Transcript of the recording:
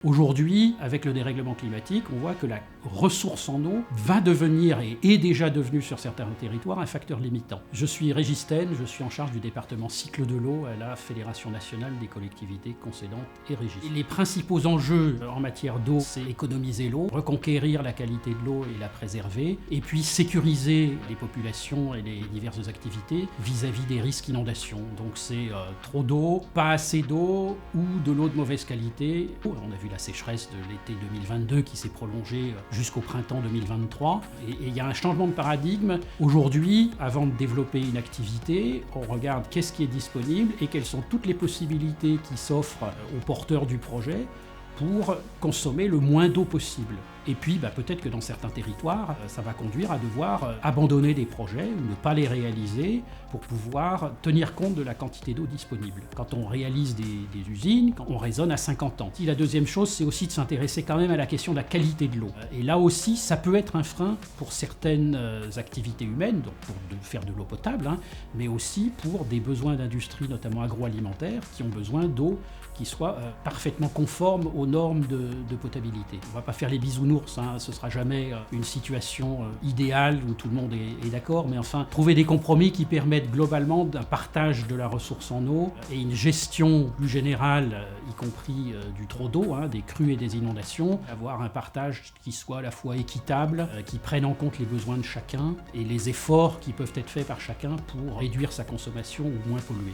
Aujourd'hui, avec le dérèglement climatique, on voit que la ressource en eau va devenir, et est déjà devenue sur certains territoires, un facteur limitant. Je suis Régis Ten, je suis en charge du département cycle de l'eau à la Fédération nationale des collectivités concédantes et régies. Et les principaux enjeux en matière d'eau, c'est économiser l'eau, reconquérir la qualité de l'eau et la préserver, et puis sécuriser les populations et les diverses activités vis-à-vis des risques d'inondation. Donc c'est trop d'eau, pas assez d'eau ou de l'eau de mauvaise qualité. On a vu la sécheresse de l'été 2022 qui s'est prolongée jusqu'au printemps 2023. Et il y a un changement de paradigme. Aujourd'hui, avant de développer une activité, on regarde qu'est-ce qui est disponible et quelles sont toutes les possibilités qui s'offrent aux porteurs du projet pour consommer le moins d'eau possible. Et puis peut-être que dans certains territoires, ça va conduire à devoir abandonner des projets ou ne pas les réaliser pour pouvoir tenir compte de la quantité d'eau disponible. Quand on réalise des usines, on raisonne à 50 ans. Et la deuxième chose, c'est aussi de s'intéresser quand même à la question de la qualité de l'eau. Et là aussi, ça peut être un frein pour certaines activités humaines, donc pour faire de l'eau potable, mais aussi pour des besoins d'industrie, notamment agroalimentaire, qui ont besoin d'eau qui soit parfaitement conforme aux normes de potabilité. On ne va pas faire les bisounours, ce ne sera jamais une situation idéale où tout le monde est d'accord, mais enfin, trouver des compromis qui permettent globalement un partage de la ressource en eau et une gestion plus générale, y compris du trop d'eau, des crues et des inondations, avoir un partage qui soit à la fois équitable, qui prenne en compte les besoins de chacun et les efforts qui peuvent être faits par chacun pour réduire sa consommation ou moins polluer.